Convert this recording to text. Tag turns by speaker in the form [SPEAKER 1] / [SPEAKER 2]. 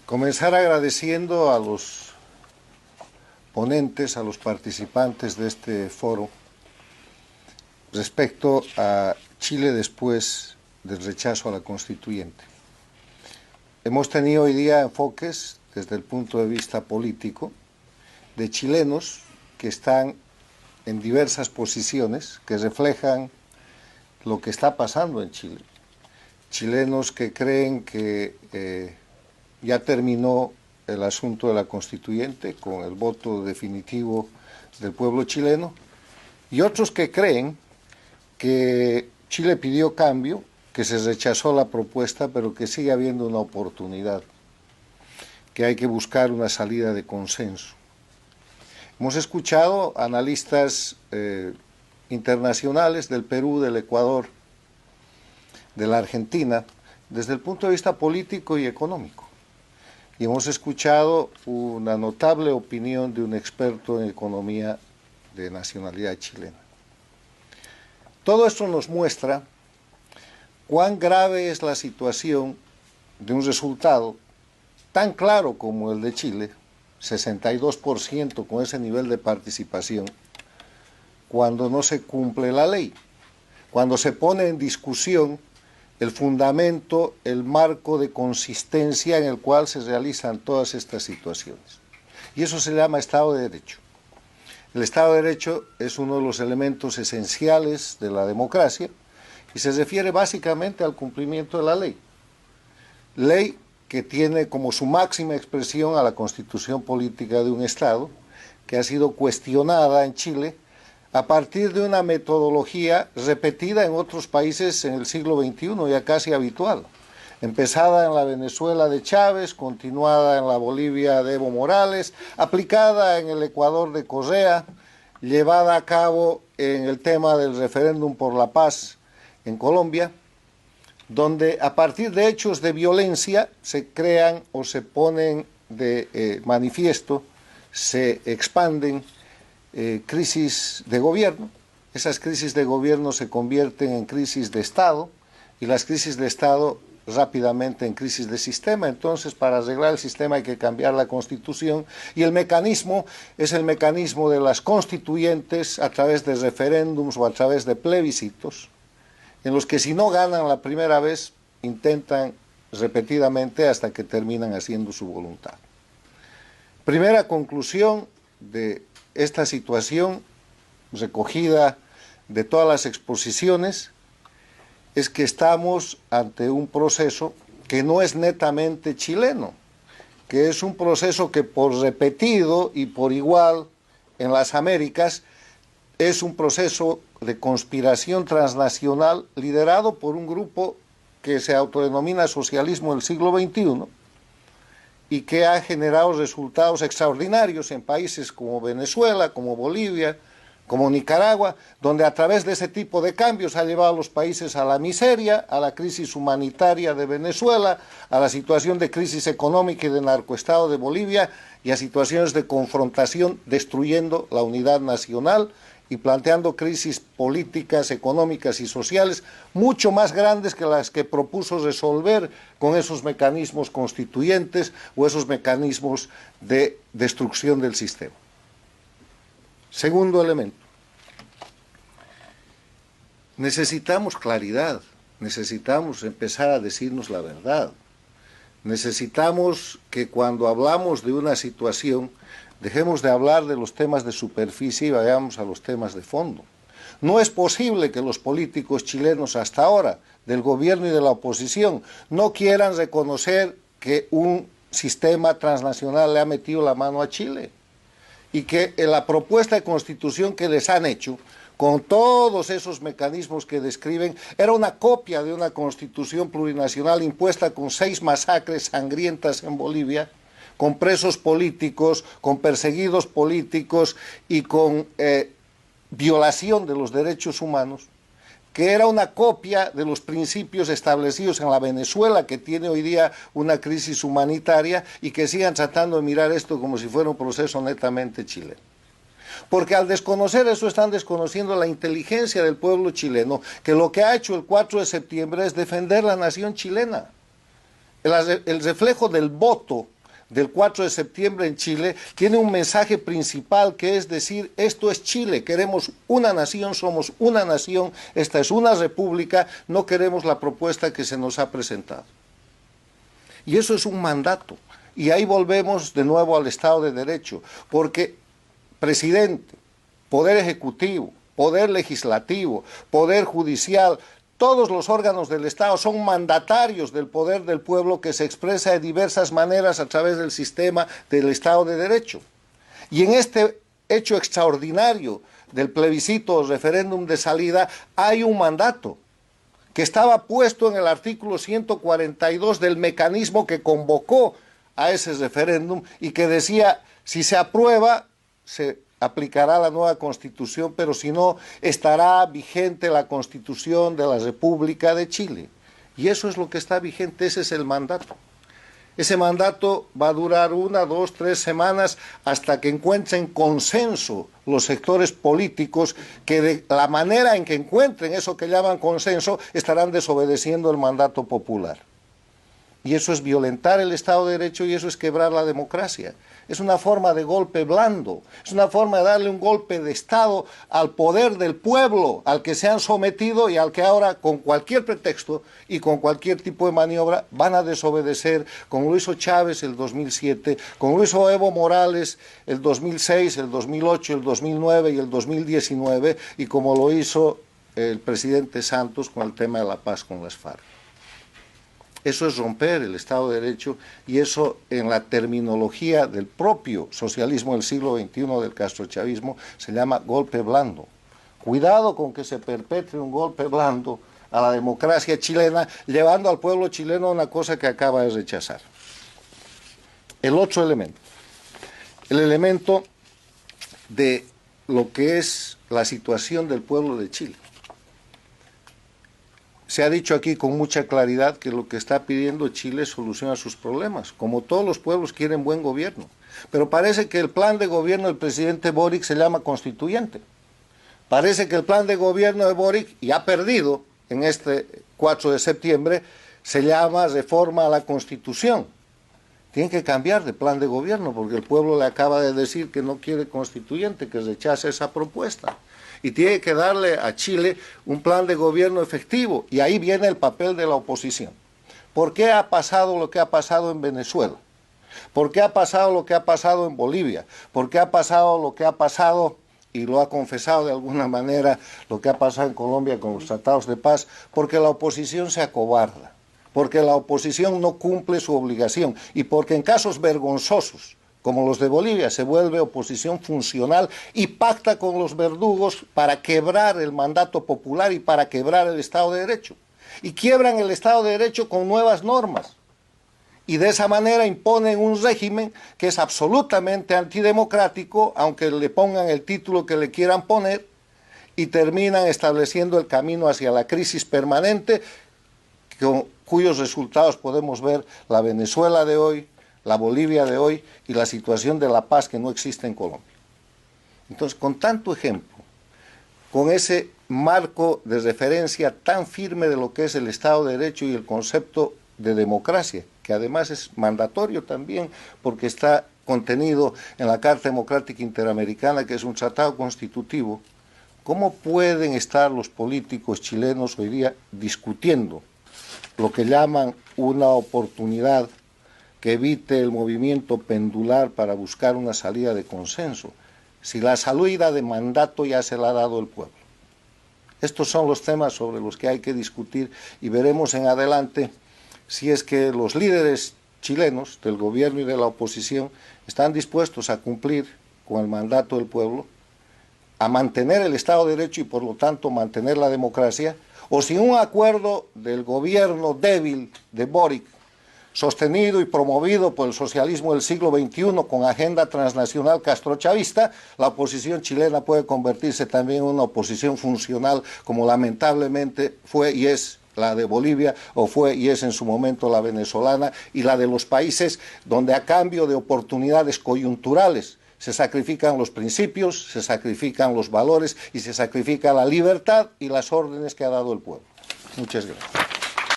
[SPEAKER 1] Comenzar agradeciendo a los ponentes, a los participantes de este foro respecto a Chile después del rechazo a la constituyente. Hemos tenido hoy día enfoques desde el punto de vista político de chilenos que están en diversas posiciones que reflejan lo que está pasando en Chile. Chilenos que creen que ya terminó el asunto de la constituyente con el voto definitivo del pueblo chileno, y otros que creen que Chile pidió cambio, que se rechazó la propuesta, pero que sigue habiendo una oportunidad, que hay que buscar una salida de consenso. Hemos escuchado analistas internacionales del Perú, del Ecuador, de la Argentina, desde el punto de vista político y económico. Y hemos escuchado una notable opinión de un experto en economía de nacionalidad chilena. Todo esto nos muestra cuán grave es la situación de un resultado tan claro como el de Chile, 62% con ese nivel de participación, cuando no se cumple la ley, cuando se pone en discusión el fundamento, el marco de consistencia en el cual se realizan todas estas situaciones. Y eso se llama Estado de Derecho. El Estado de Derecho es uno de los elementos esenciales de la democracia y se refiere básicamente al cumplimiento de la ley. Ley que tiene como su máxima expresión a la constitución política de un Estado, que ha sido cuestionada en Chile a partir de una metodología repetida en otros países en el siglo XXI, ya casi habitual, empezada en la Venezuela de Chávez, continuada en la Bolivia de Evo Morales, aplicada en el Ecuador de Correa, llevada a cabo en el tema del referéndum por la paz en Colombia, donde a partir de hechos de violencia se crean o se ponen de manifiesto, se expanden crisis de gobierno. Esas crisis de gobierno se convierten en crisis de Estado y las crisis de Estado rápidamente en crisis de sistema. Entonces, para arreglar el sistema hay que cambiar la Constitución y el mecanismo es el mecanismo de las constituyentes a través de referéndums o a través de plebiscitos, en los que si no ganan la primera vez intentan repetidamente hasta que terminan haciendo su voluntad. Primera conclusión de esta situación recogida de todas las exposiciones es que estamos ante un proceso que no es netamente chileno, que es un proceso que por repetido y por igual en las Américas es un proceso de conspiración transnacional liderado por un grupo que se autodenomina socialismo del siglo XXI y que ha generado resultados extraordinarios en países como Venezuela, como Bolivia, como Nicaragua, donde a través de ese tipo de cambios ha llevado a los países a la miseria, a la crisis humanitaria de Venezuela, a la situación de crisis económica y de narcoestado de Bolivia y a situaciones de confrontación destruyendo la unidad nacional y planteando crisis políticas, económicas y sociales mucho más grandes que las que propuso resolver con esos mecanismos constituyentes o esos mecanismos de destrucción del sistema. Segundo elemento, necesitamos claridad, necesitamos empezar a decirnos la verdad, necesitamos que cuando hablamos de una situación dejemos de hablar de los temas de superficie y vayamos a los temas de fondo. No es posible que los políticos chilenos hasta ahora, del gobierno y de la oposición, no quieran reconocer que un sistema transnacional le ha metido la mano a Chile y que la propuesta de constitución que les han hecho, con todos esos mecanismos que describen, era una copia de una constitución plurinacional impuesta con 6 masacres sangrientas en Bolivia, con presos políticos, con perseguidos políticos y con violación de los derechos humanos, que era una copia de los principios establecidos en la Venezuela, que tiene hoy día una crisis humanitaria, y que sigan tratando de mirar esto como si fuera un proceso netamente chileno. Porque al desconocer eso están desconociendo la inteligencia del pueblo chileno, que lo que ha hecho el 4 de septiembre es defender la nación chilena. El reflejo del voto del 4 de septiembre en Chile tiene un mensaje principal, que es decir, esto es Chile, queremos una nación, somos una nación, esta es una república, no queremos la propuesta que se nos ha presentado. Y eso es un mandato. Y ahí volvemos de nuevo al Estado de Derecho, porque presidente, poder ejecutivo, poder legislativo, poder judicial, todos los órganos del Estado son mandatarios del poder del pueblo que se expresa de diversas maneras a través del sistema del Estado de Derecho. Y en este hecho extraordinario del plebiscito o referéndum de salida hay un mandato que estaba puesto en el artículo 142 del mecanismo que convocó a ese referéndum y que decía, si se aprueba, se aplicará la nueva Constitución, pero si no, estará vigente la Constitución de la República de Chile. Y eso es lo que está vigente, ese es el mandato. Ese mandato va a durar 1, 2, 3 semanas hasta que encuentren consenso los sectores políticos que de la manera en que encuentren eso que llaman consenso estarán desobedeciendo el mandato popular. Y eso es violentar el Estado de Derecho y eso es quebrar la democracia. Es una forma de golpe blando, es una forma de darle un golpe de Estado al poder del pueblo, al que se han sometido y al que ahora, con cualquier pretexto y con cualquier tipo de maniobra, van a desobedecer, como lo hizo Chávez el 2007, como lo hizo Evo Morales el 2006, el 2008, el 2009 y el 2019, y como lo hizo el presidente Santos con el tema de la paz con las FARC. Eso es romper el Estado de Derecho y eso en la terminología del propio socialismo del siglo XXI del castrochavismo se llama golpe blando. Cuidado con que se perpetre un golpe blando a la democracia chilena, llevando al pueblo chileno a una cosa que acaba de rechazar. El otro elemento, el elemento de lo que es la situación del pueblo de Chile. Se ha dicho aquí con mucha claridad que lo que está pidiendo Chile es solución a sus problemas. Como todos los pueblos quieren buen gobierno. Pero parece que el plan de gobierno del presidente Boric se llama constituyente. Parece que el plan de gobierno de Boric, y ha perdido en este 4 de septiembre, se llama reforma a la Constitución. Tienen que cambiar de plan de gobierno porque el pueblo le acaba de decir que no quiere constituyente, que rechaza esa propuesta. Y tiene que darle a Chile un plan de gobierno efectivo. Y ahí viene el papel de la oposición. ¿Por qué ha pasado lo que ha pasado en Venezuela? ¿Por qué ha pasado lo que ha pasado en Bolivia? ¿Por qué ha pasado lo que ha pasado, y lo ha confesado de alguna manera, lo que ha pasado en Colombia con los tratados de paz? Porque la oposición se acobarda, porque la oposición no cumple su obligación y porque en casos vergonzosos, como los de Bolivia, se vuelve oposición funcional y pacta con los verdugos para quebrar el mandato popular y para quebrar el Estado de Derecho. Y quiebran el Estado de Derecho con nuevas normas. Y de esa manera imponen un régimen que es absolutamente antidemocrático, aunque le pongan el título que le quieran poner, y terminan estableciendo el camino hacia la crisis permanente, cuyos resultados podemos ver la Venezuela de hoy, la Bolivia de hoy y la situación de la paz que no existe en Colombia. Entonces, con tanto ejemplo, con ese marco de referencia tan firme de lo que es el Estado de Derecho y el concepto de democracia, que además es mandatorio también porque está contenido en la Carta Democrática Interamericana, que es un tratado constitutivo, ¿cómo pueden estar los políticos chilenos hoy día discutiendo lo que llaman una oportunidad que evite el movimiento pendular para buscar una salida de consenso, si la salida de mandato ya se la ha dado el pueblo? Estos son los temas sobre los que hay que discutir y veremos en adelante si es que los líderes chilenos del gobierno y de la oposición están dispuestos a cumplir con el mandato del pueblo, a mantener el Estado de Derecho y por lo tanto mantener la democracia, o si un acuerdo del gobierno débil de Boric, sostenido y promovido por el socialismo del siglo XXI con agenda transnacional castrochavista, la oposición chilena puede convertirse también en una oposición funcional, como lamentablemente fue y es la de Bolivia, o fue y es en su momento la venezolana, y la de los países donde a cambio de oportunidades coyunturales se sacrifican los principios, se sacrifican los valores y se sacrifica la libertad y las órdenes que ha dado el pueblo. Muchas gracias.